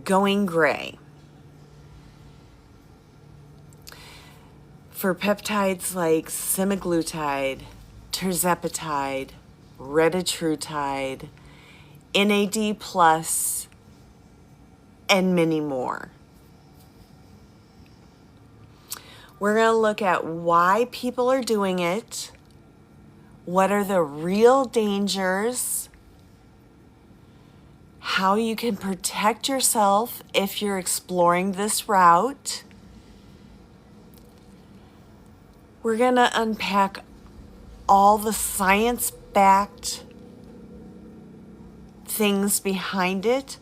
going gray. For peptides like semaglutide, tirzepatide, retatrutide, NAD+, and many more. We're going to look at why people are doing it, what are the real dangers, how you can protect yourself if you're exploring this route. We're going to unpack all the science-backed things behind it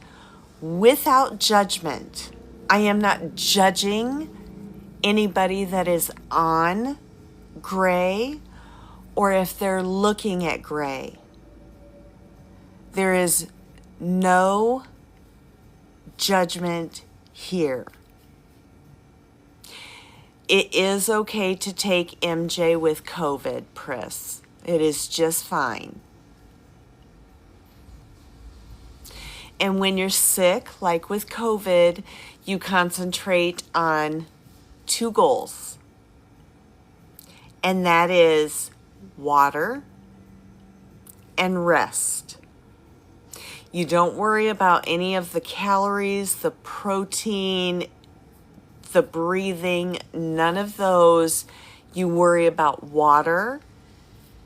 without judgment. I am not judging anybody that is on gray or if they're looking at gray. There is no judgment here. It is okay to take MJ with COVID, Pris. It is just fine. And when you're sick, like with COVID, you concentrate on 2 goals. And that is water and rest. You don't worry about any of the calories, the protein, the breathing, none of those. You worry about water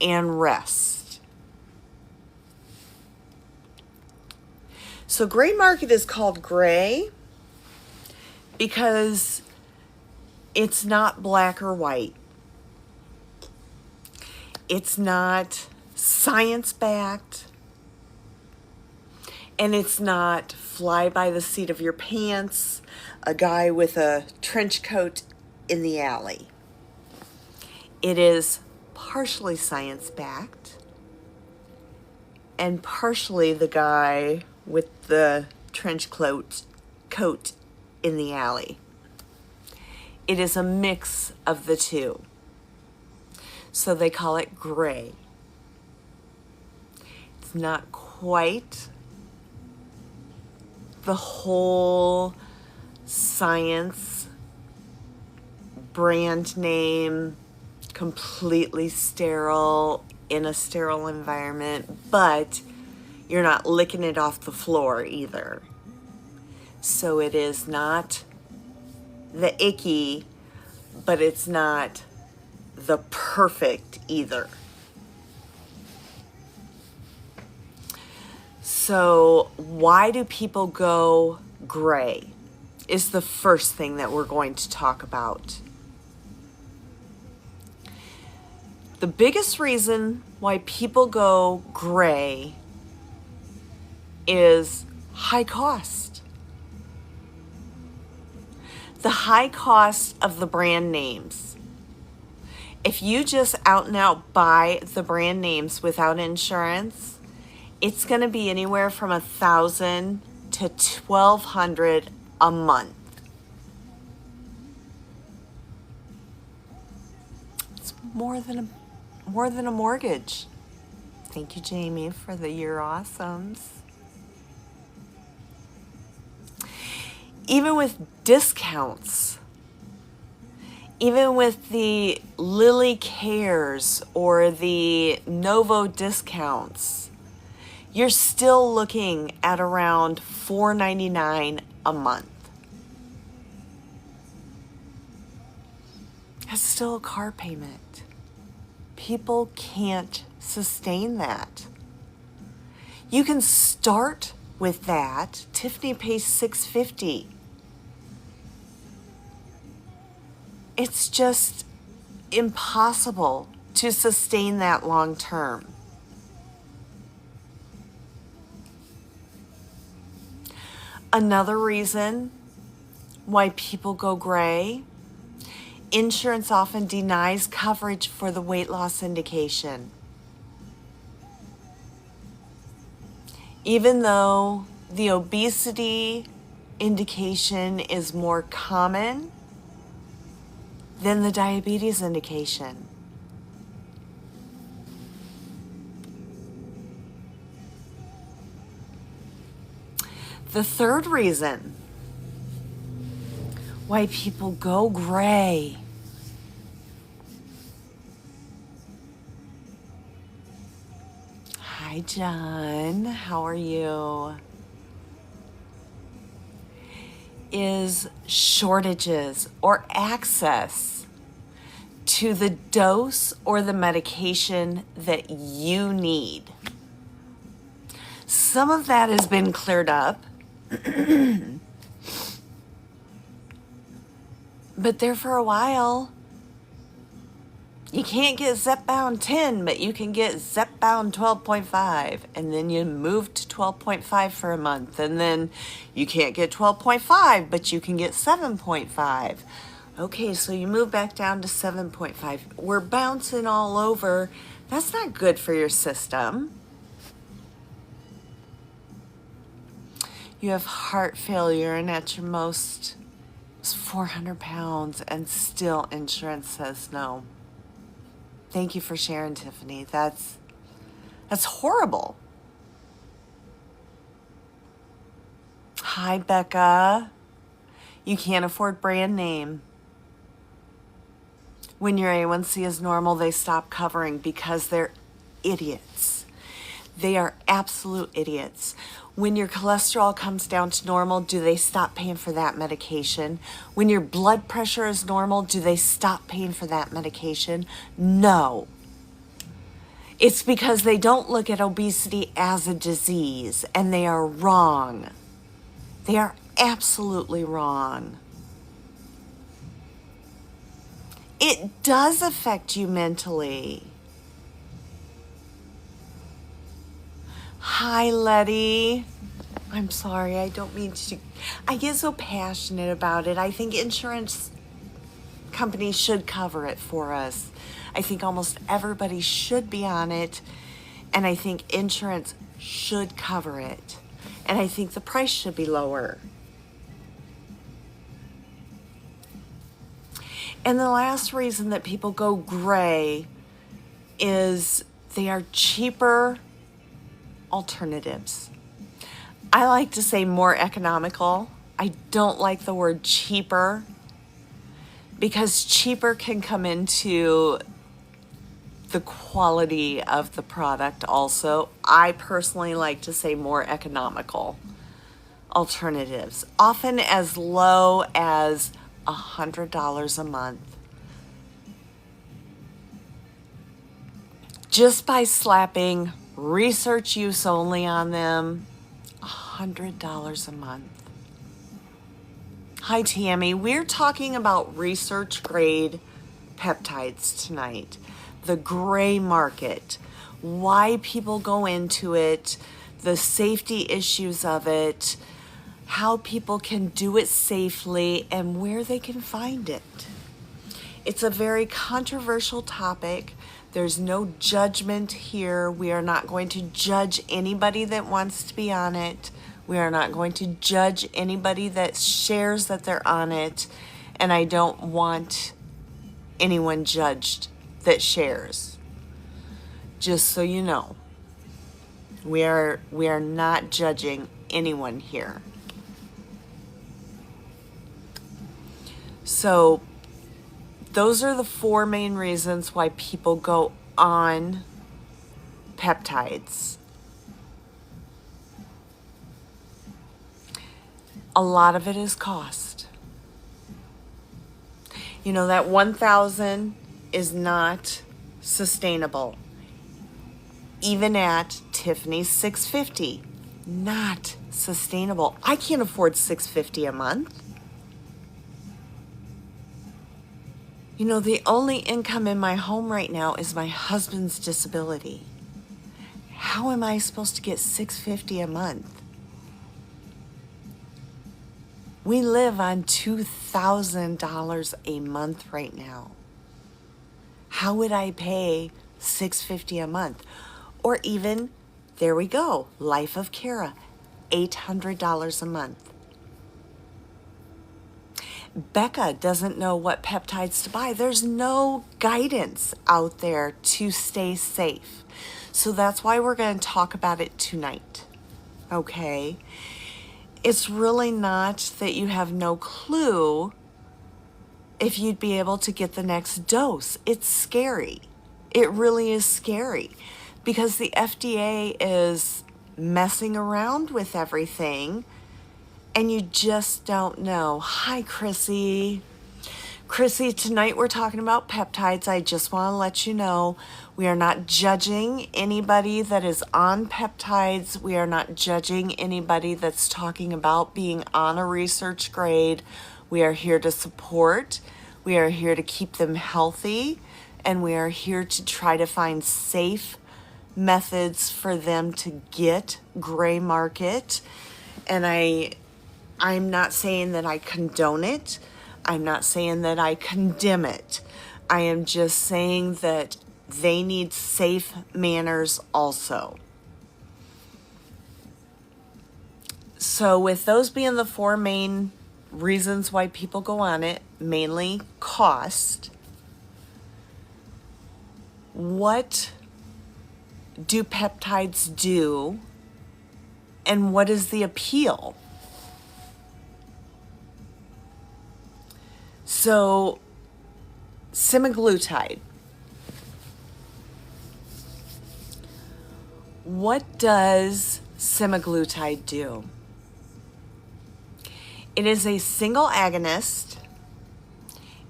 and rest. So gray market is called gray because it's not black or white. It's not science-backed. And it's not fly by the seat of your pants, a guy with a trench coat in the alley. It is partially science-backed and partially the guy with the trench coat in the alley. It is a mix of the two. So they call it gray. It's not quite the whole science, brand name, completely sterile in a sterile environment, but you're not licking it off the floor either. So it is not the icky, but it's not the perfect either. So why do people go gray is the first thing that we're going to talk about. The biggest reason why people go gray is high cost. The high cost of the brand names. If you just out and out buy the brand names without insurance, it's going to be anywhere from $1,000 to $1,200 a month. It's more than a mortgage. Thank you, Jamie, for the You're Awesomes. Even with discounts, even with the Lily Cares or the Novo discounts, you're still looking at around $4.99 a month. That's still a car payment. People can't sustain that. You can start with that. Tiffany pays $650. It's just impossible to sustain that long term. Another reason why people go gray, insurance often denies coverage for the weight loss indication. Even though the obesity indication is more common than the diabetes indication. The third reason why people go gray Hi, John. How are you? Is shortages or access to the dose or the medication that you need. Some of that has been cleared up, but there for a while, you can't get Zepbound 10, but you can get Zepbound 12.5. And then you move to 12.5 for a month. And then you can't get 12.5, but you can get 7.5. Okay, so you move back down to 7.5. We're bouncing all over. That's not good for your system. You have heart failure and at your most it's 400 pounds and still insurance says no. Thank you for sharing, Tiffany. That's horrible. Hi, Becca. You can't afford brand name. When your A1C is normal, they stop covering because they're idiots. They are absolute idiots. When your cholesterol comes down to normal, do they stop paying for that medication? When your blood pressure is normal, do they stop paying for that medication? No. It's because they don't look at obesity as a disease, and they are wrong. They are absolutely wrong. It does affect you mentally. Hi, Letty. I'm sorry, I don't mean to. I get so passionate about it. I think insurance companies should cover it for us. I think almost everybody should be on it. And I think insurance should cover it. And I think the price should be lower. And the last reason that people go gray is they are cheaper alternatives. I like to say more economical. I don't like the word cheaper because cheaper can come into the quality of the product also. I personally like to say more economical alternatives, often as low as $100 a month. Just by slapping research use only on them, $100 a month. Hi, Tammy. We're talking about research grade peptides tonight. The gray market, why people go into it, the safety issues of it, how people can do it safely, and where they can find it. It's a very controversial topic. There's no judgment here. We are not going to judge anybody that wants to be on it. We are not going to judge anybody that shares that they're on it. And I don't want anyone judged that shares. Just so you know, we are not judging anyone here. So those are the four main reasons why people go on peptides. A lot of it is cost. You know, that 1,000 is not sustainable. Even at Tiffany's 650, not sustainable. I can't afford $650 a month. You know, the only income in my home right now is my husband's disability. How am I supposed to get $650 a month? We live on $2,000 a month right now. How would I pay $650 a month? Or even, there we go, Life of Kara, $800 a month. Becca doesn't know what peptides to buy. There's no guidance out there to stay safe. So that's why we're going to talk about it tonight. Okay? It's really not that you have no clue if you'd be able to get the next dose. It's scary. It really is scary because the FDA is messing around with everything and you just don't know. Hi, Chrissy. Chrissy, tonight we're talking about peptides. I just want to let you know we are not judging anybody that is on peptides. We are not judging anybody that's talking about being on a research grade. We are here to support. We are here to keep them healthy. And we are here to try to find safe methods for them to get gray market. And I'm not saying that I condone it. I'm not saying that I condemn it. I am just saying that they need safe manners also. So with those being the four main reasons why people go on it, mainly cost, what do peptides do and what is the appeal? So, semaglutide. What does semaglutide do? It is a single agonist.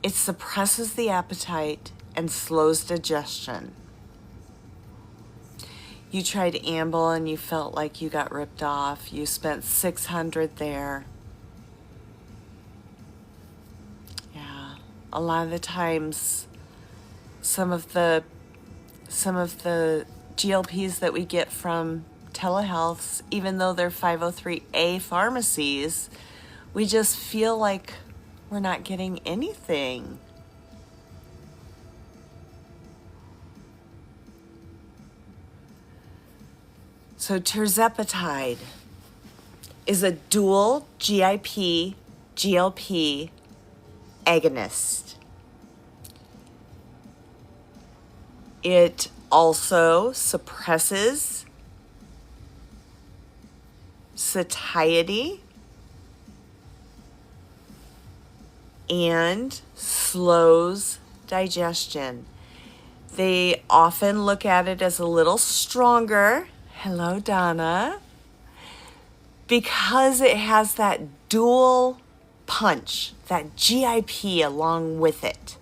It suppresses the appetite and slows digestion. You tried Amble and you felt like you got ripped off. You spent $600 there. A lot of the times, some of the GLPs that we get from telehealths, even though they're 503A pharmacies, we just feel like we're not getting anything. So tirzepatide is a dual GIP GLP agonist. It also suppresses satiety and slows digestion. They often look at it as a little stronger. Hello, Donna. Because it has that dual punch, that GIP along with it.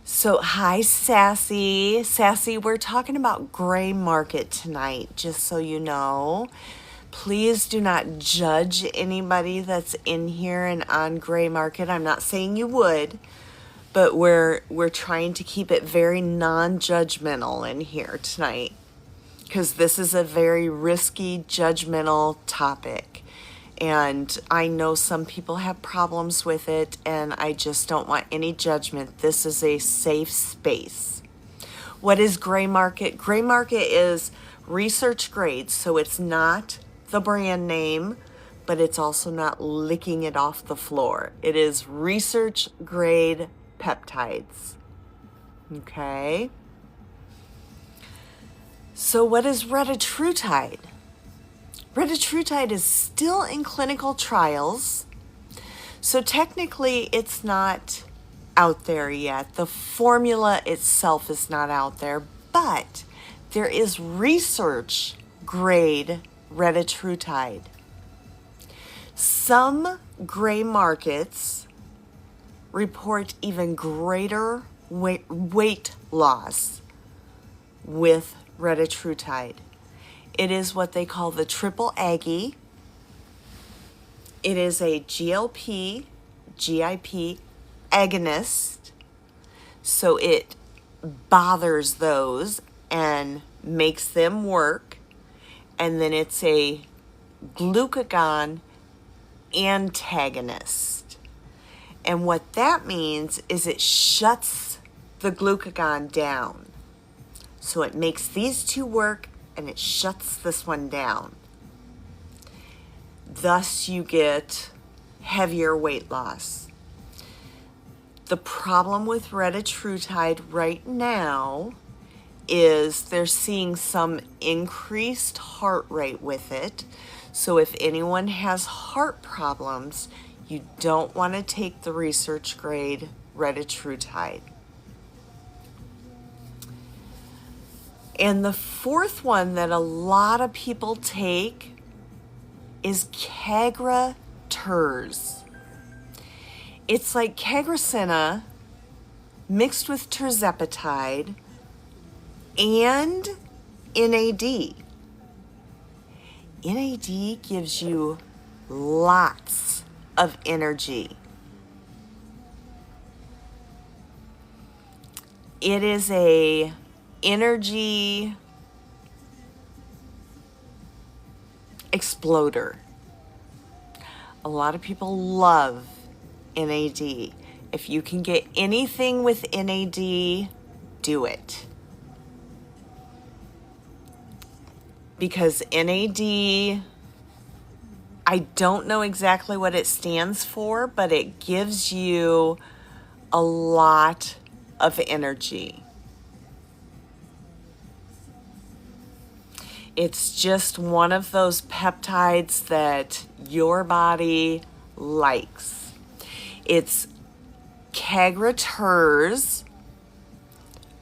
So, hi, Sassy. Sassy, we're talking about gray market tonight, just so you know. Please do not judge anybody that's in here and on gray market. I'm not saying you would, but we're trying to keep it very non-judgmental in here tonight because this is a very risky, judgmental topic. And I know some people have problems with it, and I just don't want any judgment. This is a safe space. What is gray market? Gray market is research grade, so it's not the brand name, but it's also not licking it off the floor. It is research grade peptides. Okay? So what is retatrutide? Retatrutide is still in clinical trials, so technically it's not out there yet. The formula itself is not out there, but there is research grade retatrutide. Some gray markets report even greater weight loss with retatrutide. It is what they call the triple Aggie. It is a GLP, GIP agonist, so it bothers those and makes them work. And then it's a glucagon antagonist. And what that means is it shuts the glucagon down. So it makes these two work and it shuts this one down. Thus you get heavier weight loss. The problem with retatrutide right now is they're seeing some increased heart rate with it. So if anyone has heart problems, you don't want to take the research grade retatrutide. And the fourth one that a lot of people take is Cagraturs. It's like Cagracina mixed with tirzepatide and NAD. NAD gives you lots of energy. It is a energy exploder. A lot of people love NAD. If you can get anything with NAD, do it. Because NAD, I don't know exactly what it stands for, but it gives you a lot of energy. It's just one of those peptides that your body likes. It's Cagraturs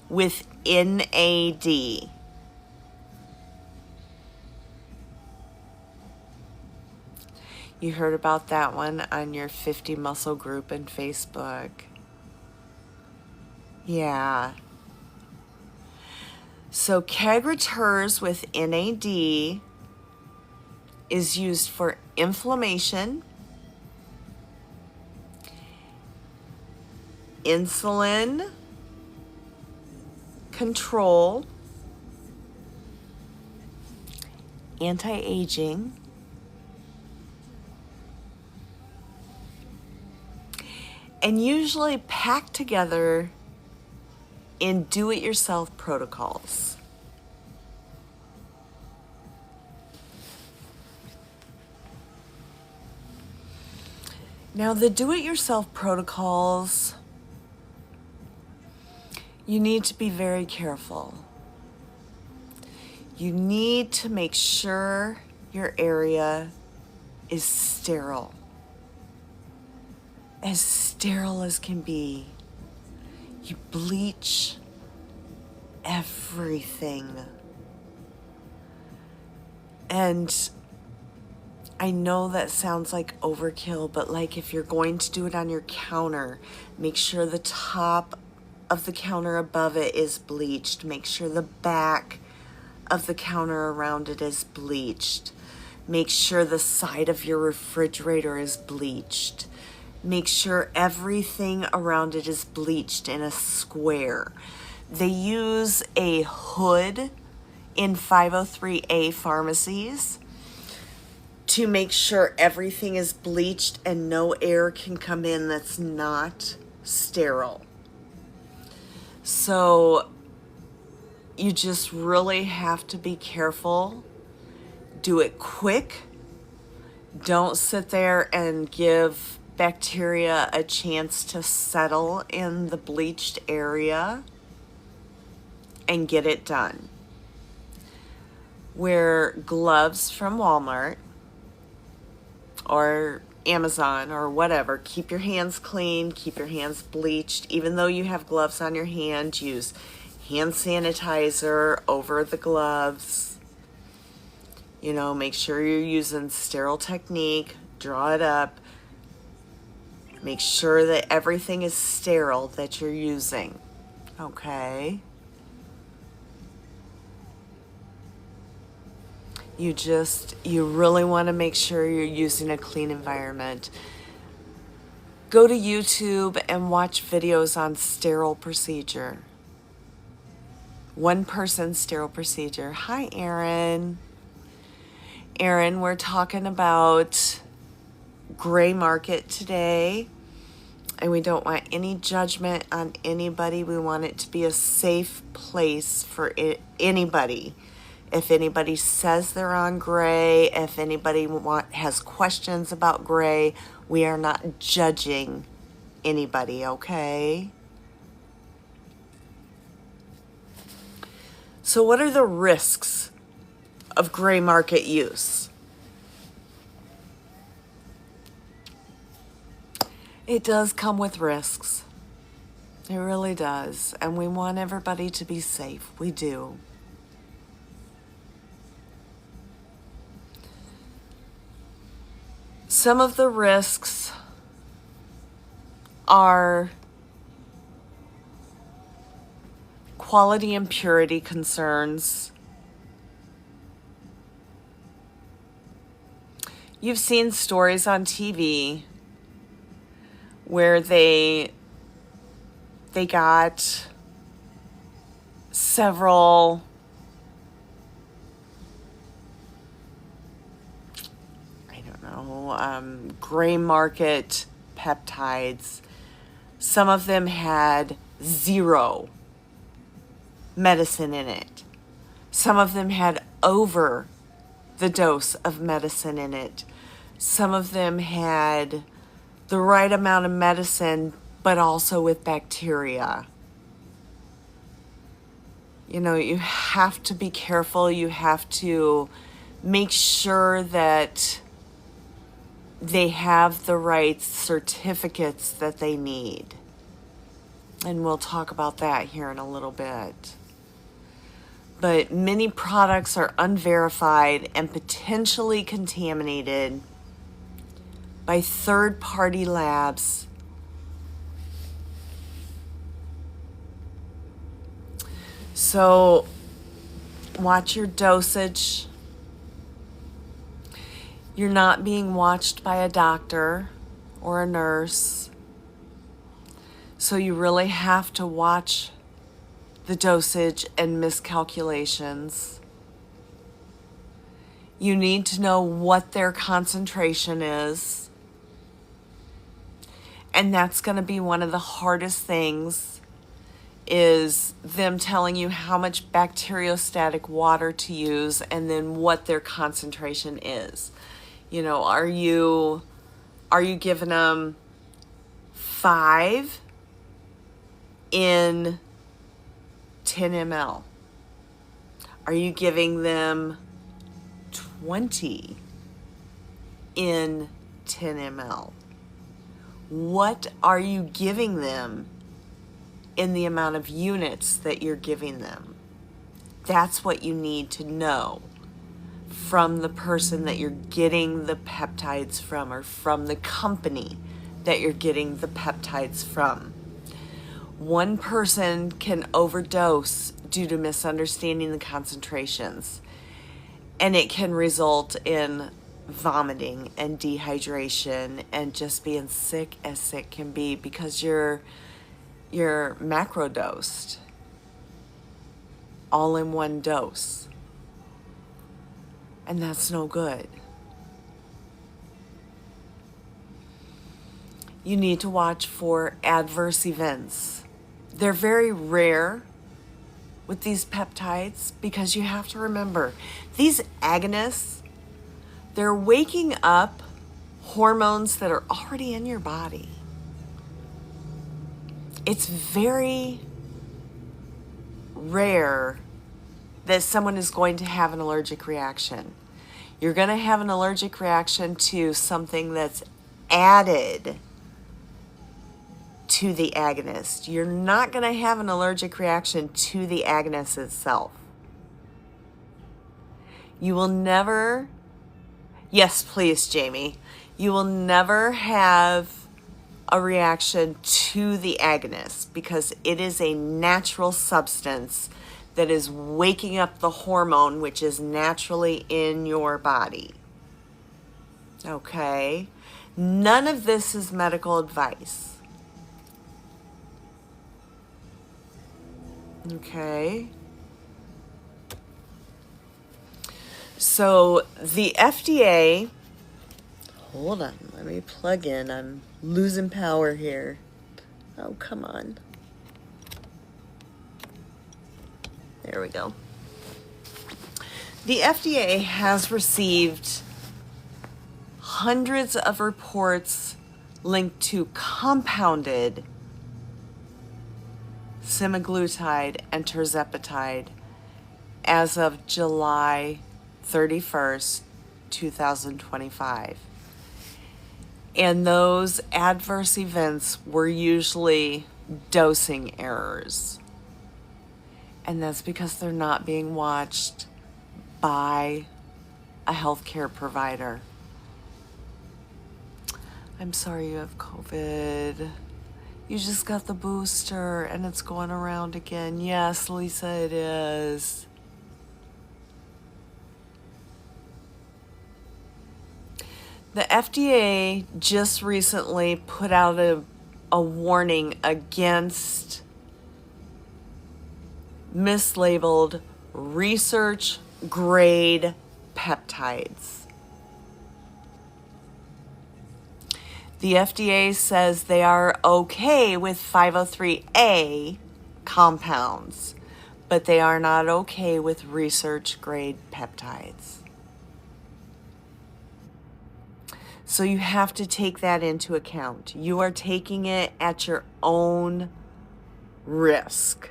with NAD. You heard about that one on your 50 muscle group in Facebook. Yeah. So Cagraturs with NAD is used for inflammation, insulin control, anti-aging, and usually packed together in do-it-yourself protocols. Now, the do-it-yourself protocols, you need to be very careful. You need to make sure your area is sterile. As sterile as can be. You bleach everything. And I know that sounds like overkill, but like if you're going to do it on your counter, make sure the top of the counter above it is bleached. Make sure the back of the counter around it is bleached. Make sure the side of your refrigerator is bleached. Make sure everything around it is bleached in a square. They use a hood in 503A pharmacies to make sure everything is bleached and no air can come in that's not sterile. So you just really have to be careful. Do it quick. Don't sit there and give bacteria a chance to settle in the bleached area, and get it done. Wear gloves from Walmart or Amazon or whatever. Keep your hands clean, keep your hands bleached. Even though you have gloves on your hand, use hand sanitizer over the gloves. You know, make sure you're using sterile technique, draw it up. Make sure that everything is sterile that you're using, okay? You really want to make sure you're using a clean environment. Go to YouTube and watch videos on sterile procedure. One person sterile procedure. Hi, Erin. Erin, we're talking about gray market today, and we don't want any judgment on anybody. We want it to be a safe place for anybody. If anybody says they're on gray, if anybody has questions about gray, we are not judging anybody, okay? So what are the risks of gray market use? It does come with risks. It really does. And we want everybody to be safe. We do. Some of the risks are quality and purity concerns. You've seen stories on TV where they got several gray market peptides. Some of them had 0 medicine in it. Some of them had over the dose of medicine in it. Some of them had the right amount of medicine, but also with bacteria. You know, you have to be careful. You have to make sure that they have the right certificates that they need. And we'll talk about that here in a little bit. But many products are unverified and potentially contaminated by third-party labs. So watch your dosage. You're not being watched by a doctor or a nurse. So you really have to watch the dosage and miscalculations. You need to know what their concentration is. And that's going to be one of the hardest things, is them telling you how much bacteriostatic water to use and then what their concentration is. You know, are you giving them 5 in 10 ml? Are you giving them 20 in 10 ml? What are you giving them in the amount of units that you're giving them? That's what you need to know from the person that you're getting the peptides from, or from the company that you're getting the peptides from. One person can overdose due to misunderstanding the concentrations, and it can result in vomiting and dehydration and just being sick as sick can be, because you're macro dosed all in one dose. And that's no good. You need to watch for adverse events. They're very rare with these peptides, because you have to remember, these agonists, they're waking up hormones that are already in your body. It's very rare that someone is going to have an allergic reaction. You're going to have an allergic reaction to something that's added to the agonist. You're not going to have an allergic reaction to the agonist itself. You will never, yes, please, Jamie, you will never have a reaction to the agonist, because it is a natural substance that is waking up the hormone which is naturally in your body. Okay? None of this is medical advice. Okay? So the FDA, hold on, let me plug in. I'm losing power here. Oh, come on. There we go. The FDA has received hundreds of reports linked to compounded semaglutide and tirzepatide as of July 31st, 2025. And those adverse events were usually dosing errors. And that's because they're not being watched by a healthcare provider. I'm sorry you have COVID. You just got the booster and it's going around again. Yes, Lisa, it is. The FDA just recently put out a warning against mislabeled research grade peptides. The FDA says they are okay with 503A compounds, but they are not okay with research grade peptides. So you have to take that into account. You are taking it at your own risk.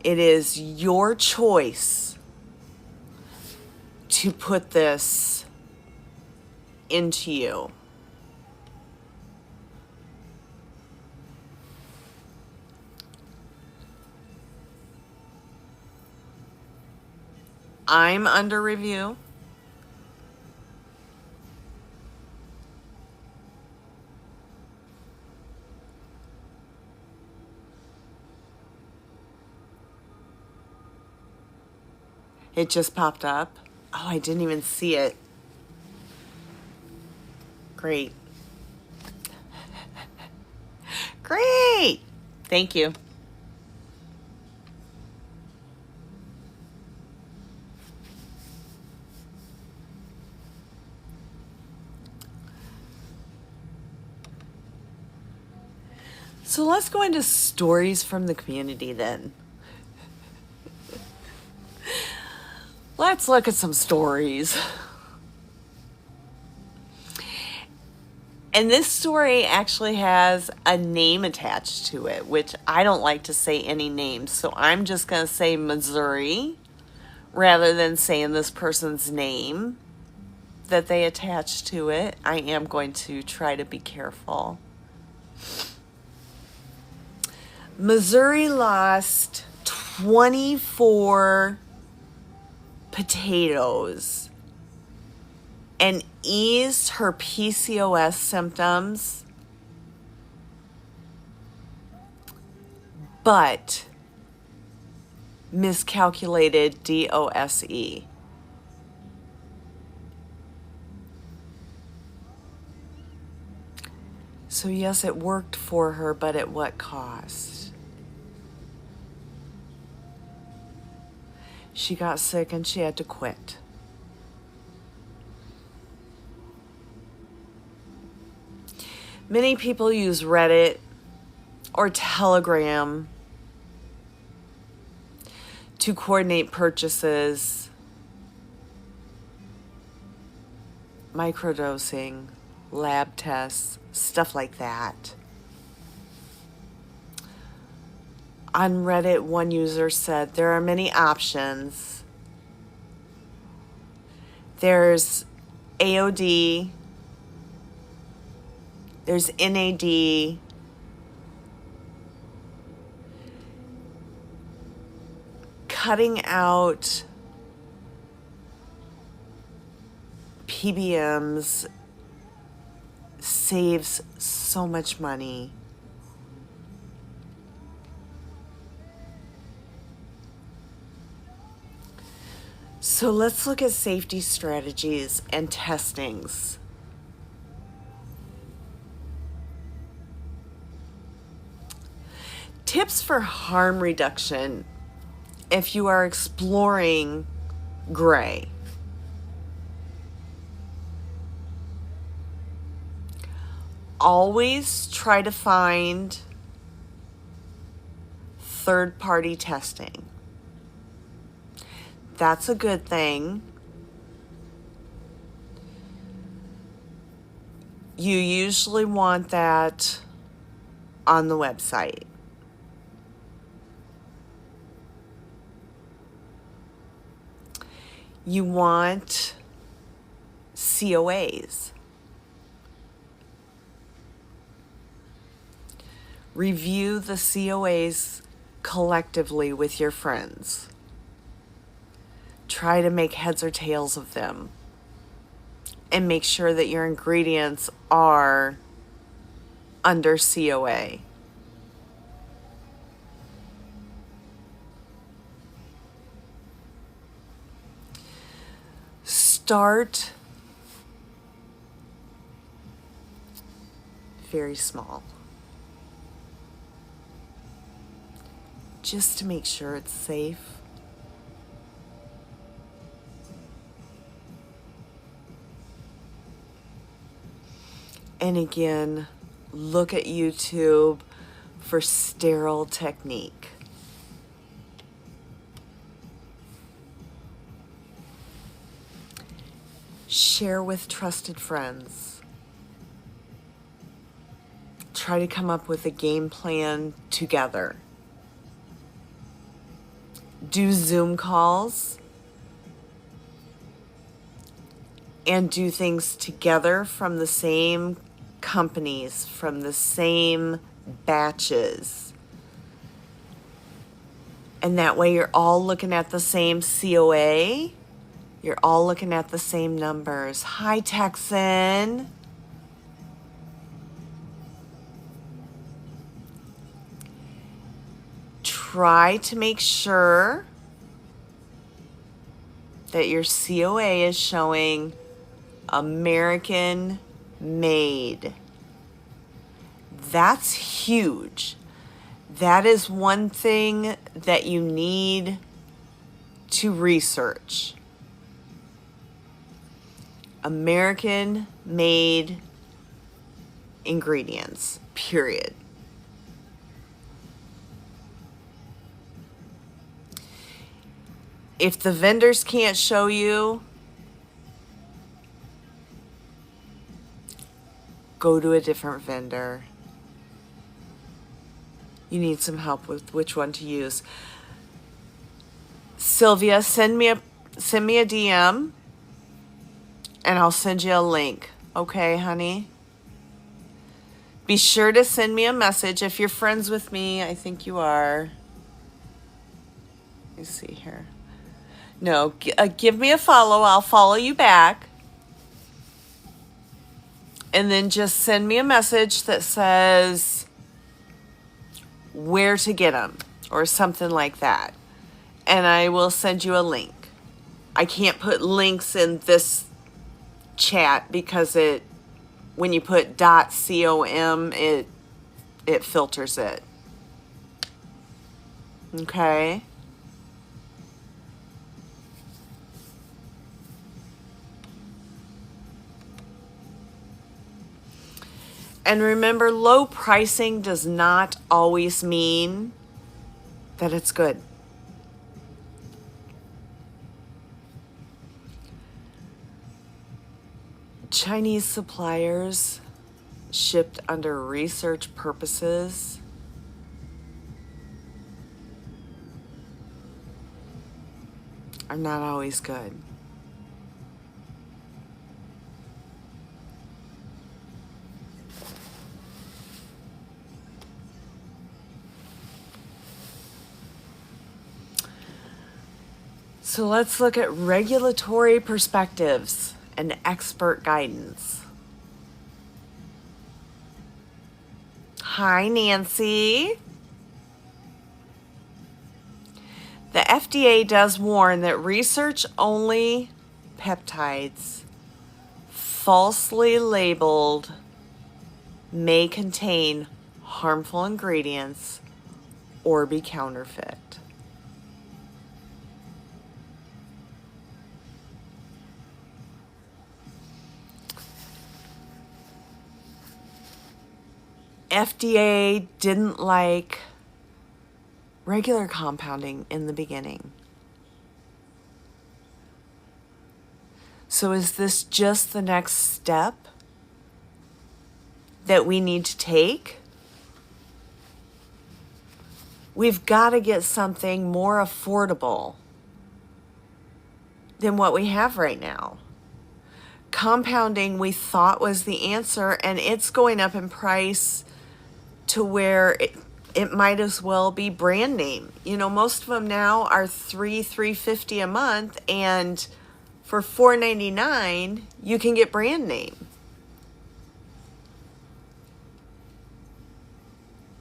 It is your choice to put this into you. I'm under review. It just popped up. Oh, I didn't even see it. Great. Great. Thank you. So let's go into stories from the community then. Let's look at some stories. And this story actually has a name attached to it, which I don't like to say any names. So I'm just going to say Missouri rather than saying this person's name that they attached to it. I am going to try to be careful. Missouri lost 24 potatoes and eased her PCOS symptoms, but miscalculated DOSE. So yes, it worked for her, but at what cost? She got sick and she had to quit. Many people use Reddit or Telegram to coordinate purchases, microdosing, lab tests, stuff like that. On Reddit, one user said there are many options. There's AOD, there's NAD, cutting out PBMs saves so much money. So let's look at safety strategies and testings. Tips for harm reduction if you are exploring gray. Always try to find third-party testing. That's a good thing. You usually want that on the website. You want COAs. Review the COAs collectively with your friends. Try to make heads or tails of them. And make sure that your ingredients are under COA. Start very small, just to make sure it's safe. And again, look at YouTube for sterile technique. Share with trusted friends. Try to come up with a game plan together. Do Zoom calls and do things together from the same companies, from the same batches. And that way you're all looking at the same COA. You're all looking at the same numbers. Hi, Texan. Try to make sure that your COA is showing American made. That's huge. That is one thing that you need to research. American made ingredients, period. If the vendors can't show you, go to a different vendor. You need some help with which one to use. Sylvia, send me a DM and I'll send you a link. Okay, honey? Be sure to send me a message if you're friends with me. I think you are. Let me see here. No, give me a follow. I'll follow you back. And then just send me a message that says where to get them or something like that. And I will send you a link. I can't put links in this chat because when you put .com, it filters it. Okay? And remember, low pricing does not always mean that it's good. Chinese suppliers shipped under research purposes are not always good. So let's look at regulatory perspectives and expert guidance. Hi, Nancy. The FDA does warn that research-only peptides, falsely labeled, may contain harmful ingredients or be counterfeit. FDA didn't like regular compounding in the beginning. So is this just the next step that we need to take? We've got to get something more affordable than what we have right now. Compounding we thought was the answer, and it's going up in price to where it might as well be brand name. You know, most of them now are $350 a month, and for $4.99 you can get brand name.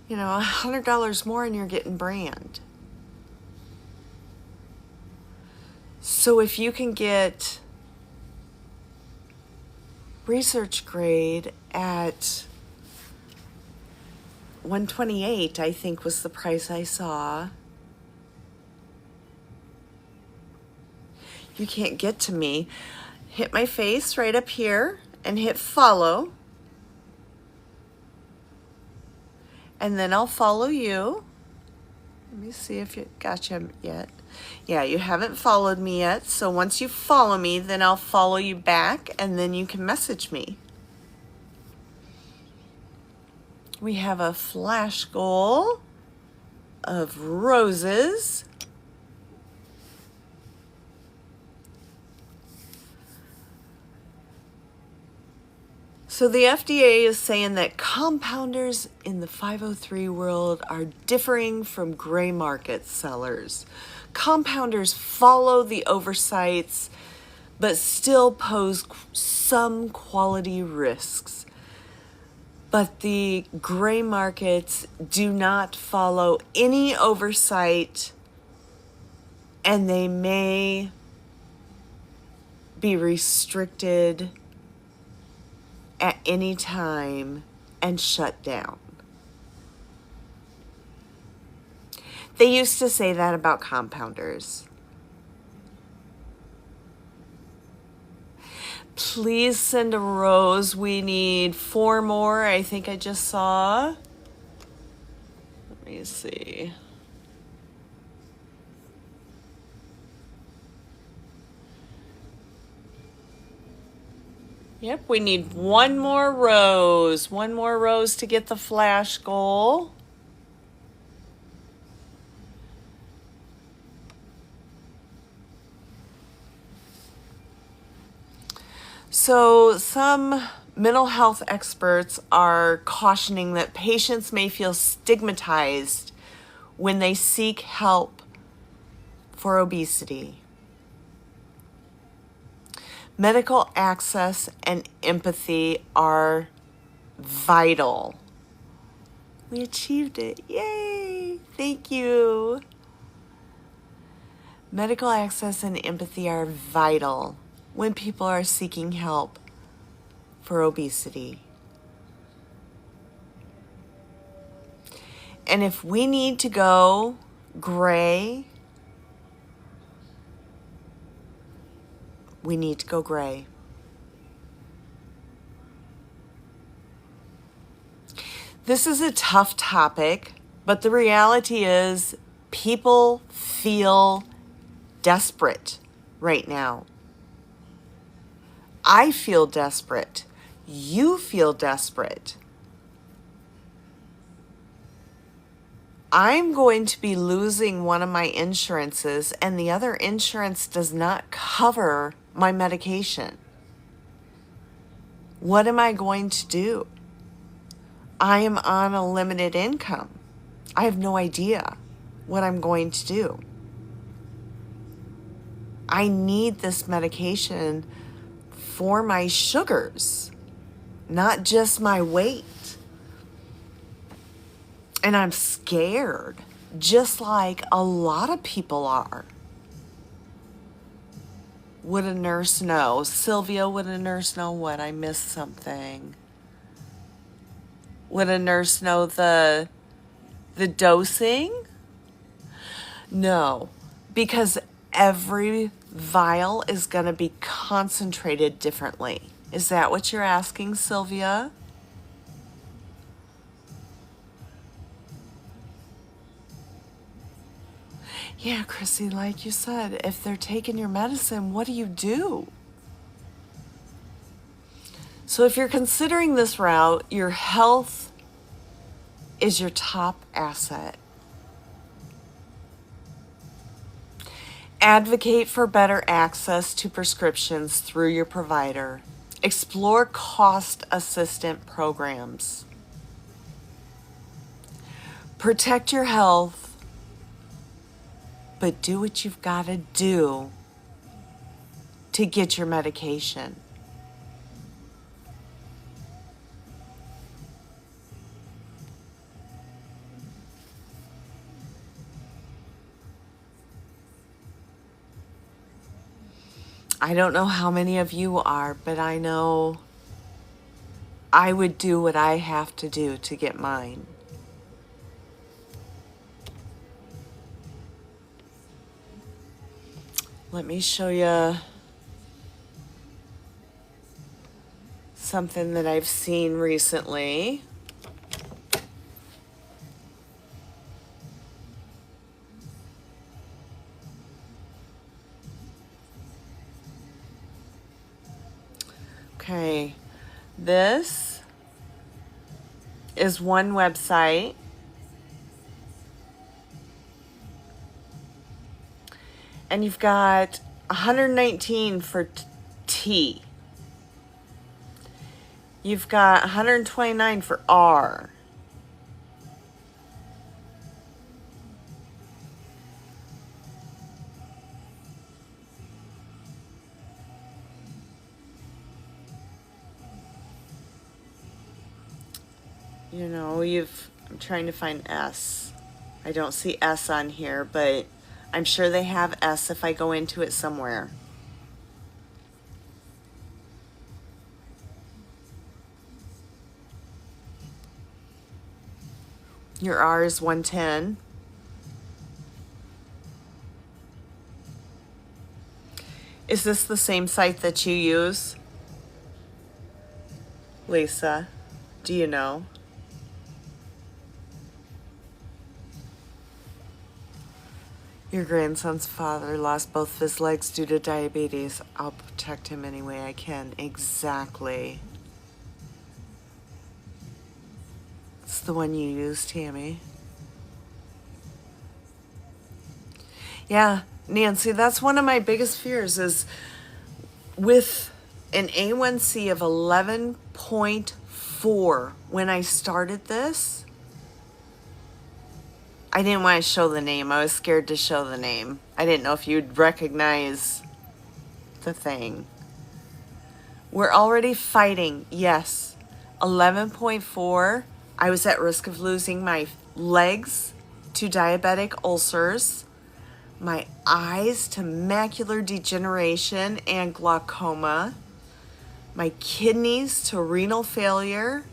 You know, $100 more and you're getting brand. So if you can get research grade at $128, I think was the price I saw. You can't get to me. Hit my face right up here and hit follow. And then I'll follow you. Let me see if you got you yet. Yeah, you haven't followed me yet. So once you follow me, then I'll follow you back, and then you can message me. We have a flash goal of roses. So the FDA is saying that compounders in the 503 world are differing from gray market sellers. Compounders follow the oversights, but still pose some quality risks. But the gray markets do not follow any oversight, and they may be restricted at any time and shut down. They used to say that about compounders. Please send a rose. We need 4 more. I think I just saw. Let me see. Yep, we need 1 more rose. 1 more rose to get the flash goal. So some mental health experts are cautioning that patients may feel stigmatized when they seek help for obesity. Medical access and empathy are vital. We achieved it. Yay! Thank you. Medical access and empathy are vital when people are seeking help for obesity. And if we need to go gray, we need to go gray. This is a tough topic, but the reality is people feel desperate right now. I feel desperate. You feel desperate. I'm going to be losing one of my insurances, and the other insurance does not cover my medication. What am I going to do? I am on a limited income. I have no idea what I'm going to do. I need this medication for my sugars, not just my weight. And I'm scared, just like a lot of people are. Would a nurse know? Sylvia, would a nurse know what? I missed something. Would a nurse know the dosing? No, because every vial is going to be concentrated differently. Is that what you're asking, Sylvia? Yeah, Chrissy, like you said, if they're taking your medicine, what do you do? So if you're considering this route, your health is your top asset. Advocate for better access to prescriptions through your provider. Explore cost assistant programs. Protect your health, but do what you've got to do to get your medication. I don't know how many of you are, but I know I would do what I have to do to get mine. Let me show you something that I've seen recently. Okay, this is one website. And you've got 119 for T. You've got 129 for R. You know, I'm trying to find S. I don't see S on here, but I'm sure they have S if I go into it somewhere. Your R is 110. Is this the same site that you use? Lisa, do you know? Your grandson's father lost both of his legs due to diabetes. I'll protect him any way I can. Exactly. It's the one you use, Tammy. Yeah, Nancy, that's one of my biggest fears is with an A1C of 11.4 when I started this. I didn't want to show the name. I was scared to show the name. I didn't know if you'd recognize the thing. We're already fighting. Yes. 11.4. I was at risk of losing my legs to diabetic ulcers, my eyes to macular degeneration and glaucoma, my kidneys to renal failure.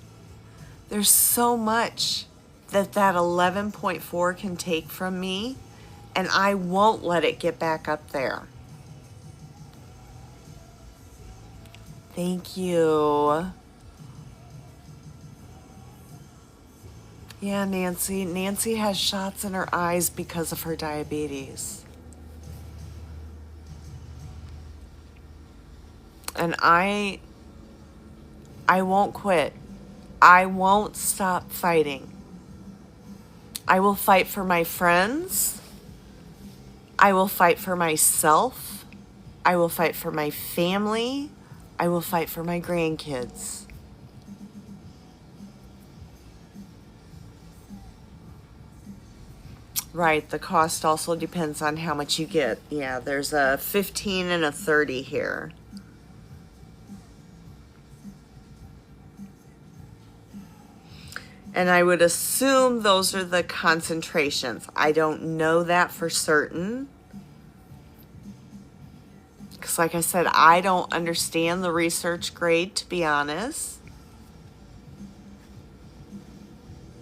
There's so much that 11.4 can take from me, and I won't let it get back up there. Thank you. Yeah, Nancy. Nancy has shots in her eyes because of her diabetes. And I won't quit. I won't stop fighting. I will fight for my friends. I will fight for myself. I will fight for my family. I will fight for my grandkids. Right, the cost also depends on how much you get. Yeah, there's a 15 and a 30 here. And I would assume those are the concentrations. I don't know that for certain. Because like I said, I don't understand the research grade, to be honest.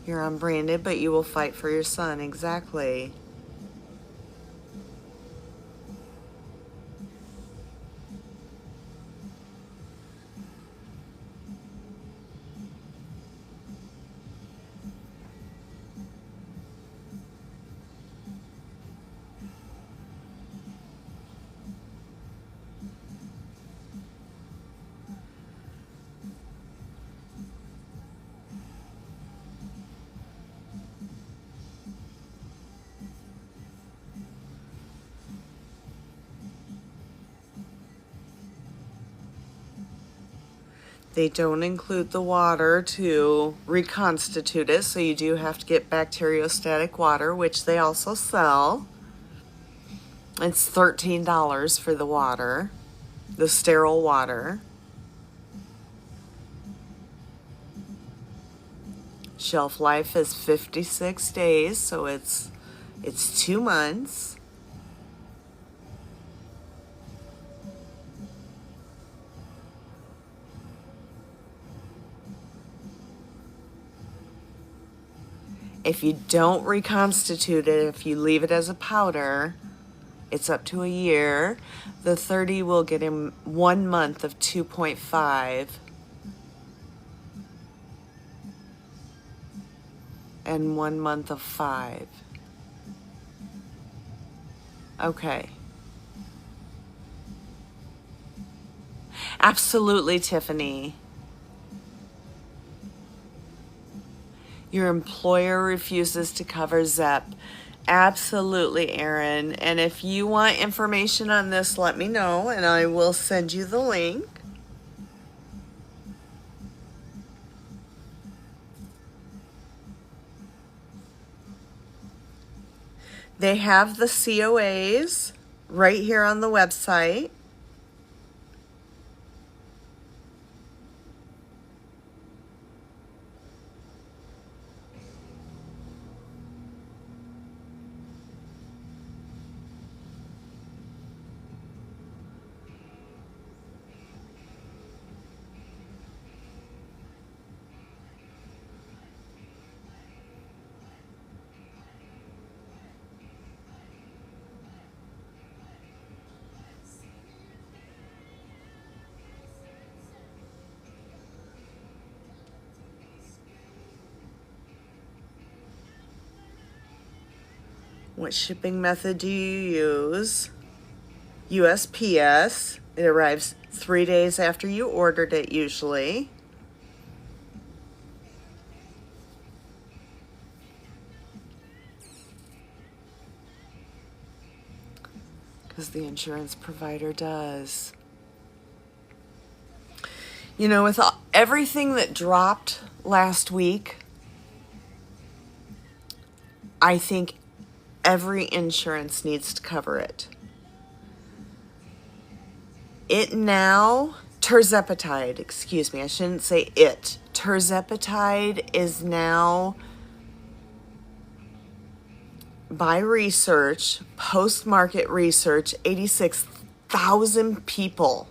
You're unbranded, but you will fight for your son. Exactly. They don't include the water to reconstitute it, so you do have to get bacteriostatic water, which they also sell. It's $13 for the water, the sterile water. Shelf life is 56 days, so it's 2 months. If you don't reconstitute it, if you leave it as a powder, it's up to a year. The 30 will get him 1 month of 2.5 and 1 month of 5. Okay. Absolutely, Tiffany. Your employer refuses to cover ZEP. Absolutely, Erin. And if you want information on this, let me know and I will send you the link. They have the COAs right here on the website. What shipping method do you use? USPS. It arrives 3 days after you ordered it usually. Because the insurance provider does. You know, with everything that dropped last week, I think every insurance needs to cover it. Tirzepatide, excuse me, I shouldn't say it. Tirzepatide is now, by research, post-market research, 86,000 people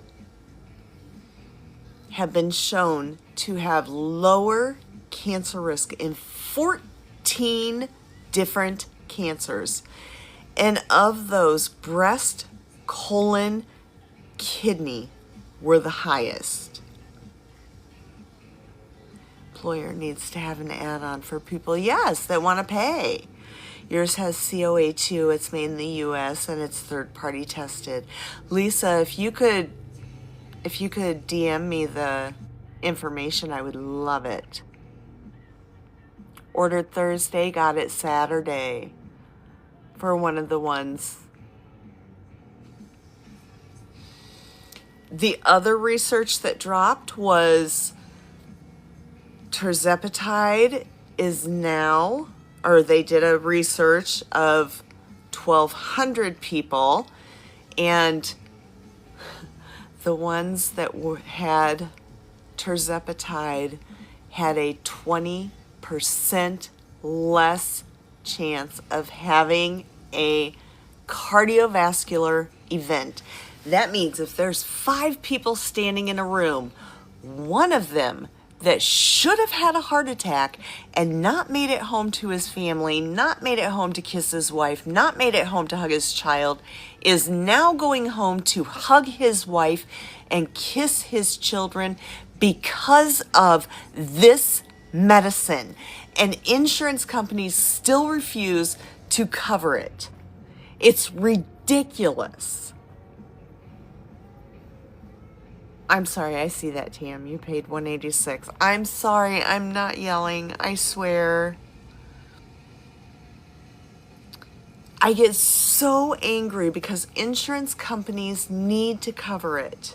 have been shown to have lower cancer risk in 14 different cancers. And of those, breast, colon, kidney were the highest. Employer needs to have an add-on for people, yes, that want to pay. Yours has COA too. It's made in the US and it's third-party tested. Lisa, if you could DM me the information, I would love it. Ordered Thursday, got it Saturday for one of the ones. The other research that dropped was tirzepatide is now, or they did a research of 1,200 people, and the ones that had tirzepatide had a 20% less chance of having a cardiovascular event. That means if there's 5 people standing in a room, one of them that should have had a heart attack and not made it home to his family, not made it home to kiss his wife, not made it home to hug his child, is now going home to hug his wife and kiss his children because of this medicine. And insurance companies still refuse to cover it. It's ridiculous. I'm sorry, I see that, Tam. You paid $186. I'm sorry, I'm not yelling, I swear. I get so angry because insurance companies need to cover it.